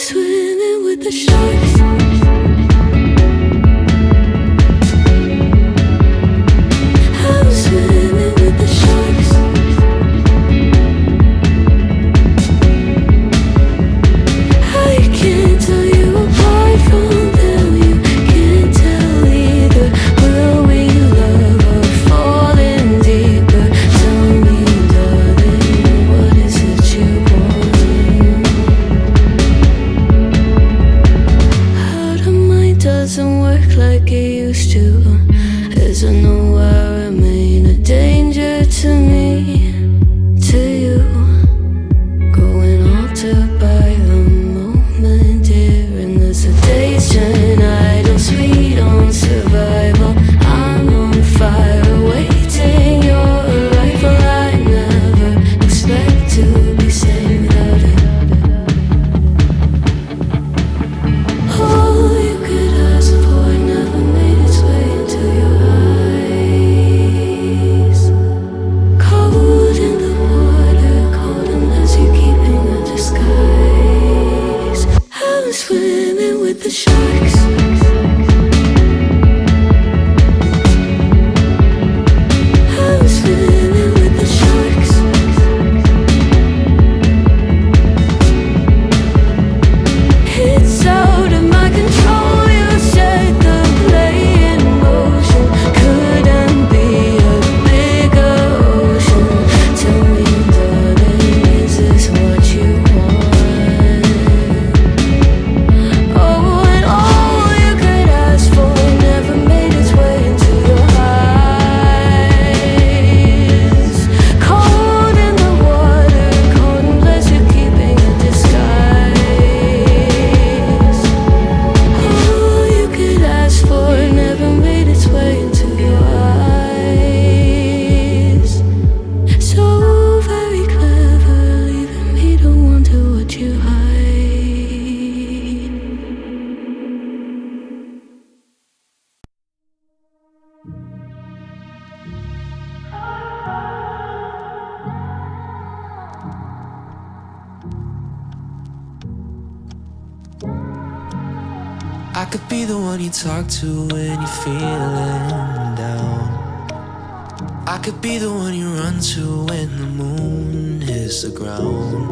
Swimming with the sharks. I could be the one you talk to when you're feeling down. I could be the one you run to when the moon hits the ground.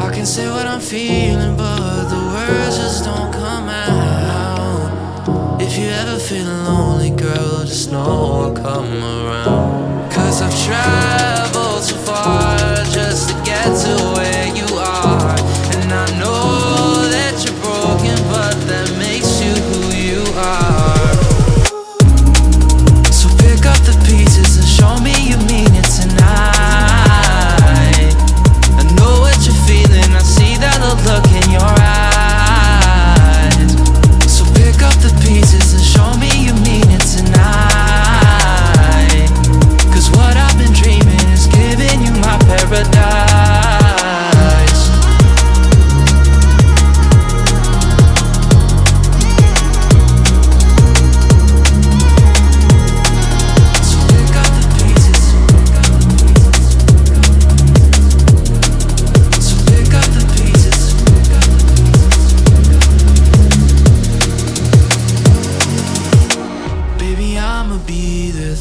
I can say what I'm feeling, but the words just don't come out. If you ever feel lonely, girl, just know I'll come around. Cause I've traveled so far just to get to where you are. And I know that you're broken, but that makes you who you are. So pick up the pieces and show me you mean it tonight. I know what you're feeling, I see that look in your eyes. So pick up the pieces and show me you mean it tonight. Cause what I've been dreaming is giving you my paradise.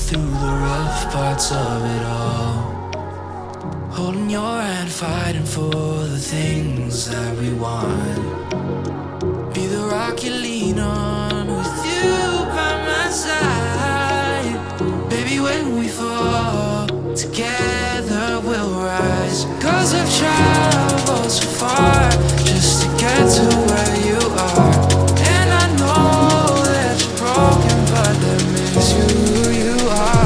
Through the rough parts of it all, holding your hand, fighting for the things that we want. Be the rock you lean on, with you by my side. Baby, when we fall, together we'll rise. Cause I've traveled so far just to get to where you are. And I know that you're broken, but that makes you who you are.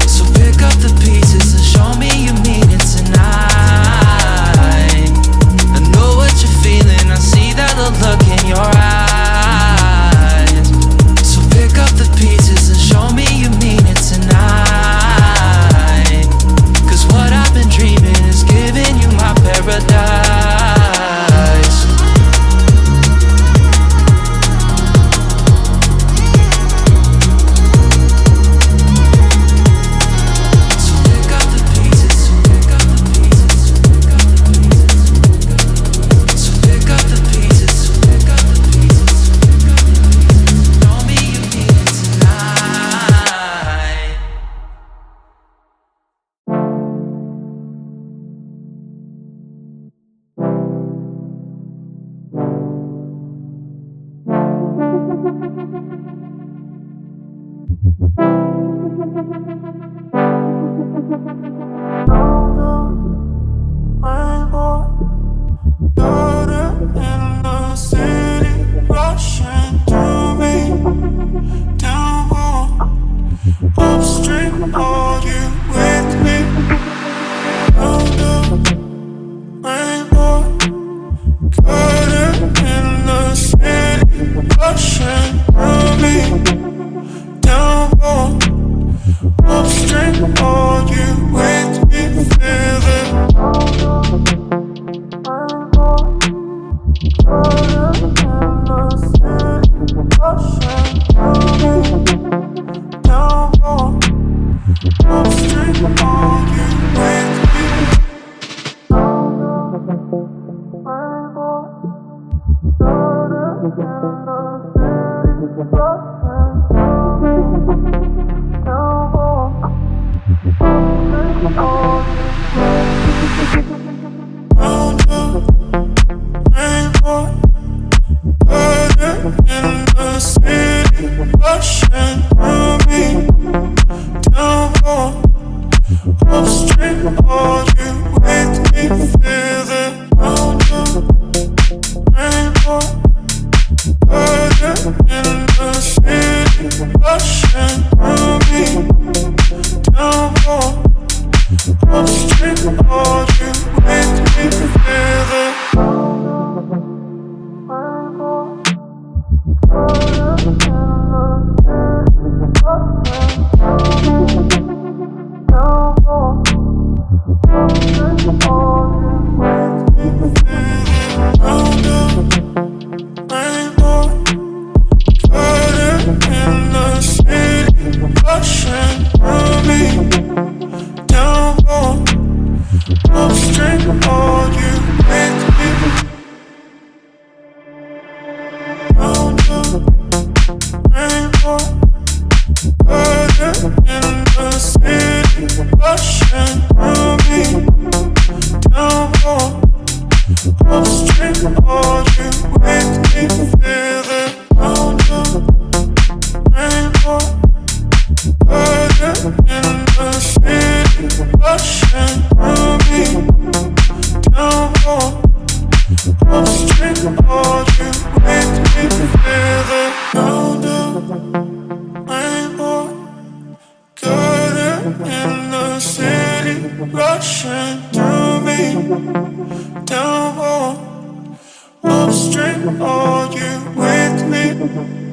So pick up the pieces and show me you mean it tonight. I know what you're feeling, I see that look in your eyes. So pick up the pieces and show me you mean it tonight. Cause what I've been dreaming is giving you my paradise. rushing through me. Downpour, upstream, are you with me? Feel the round of rainbow, glitter in the city, rushing through me. Downpour, upstream, are you with me?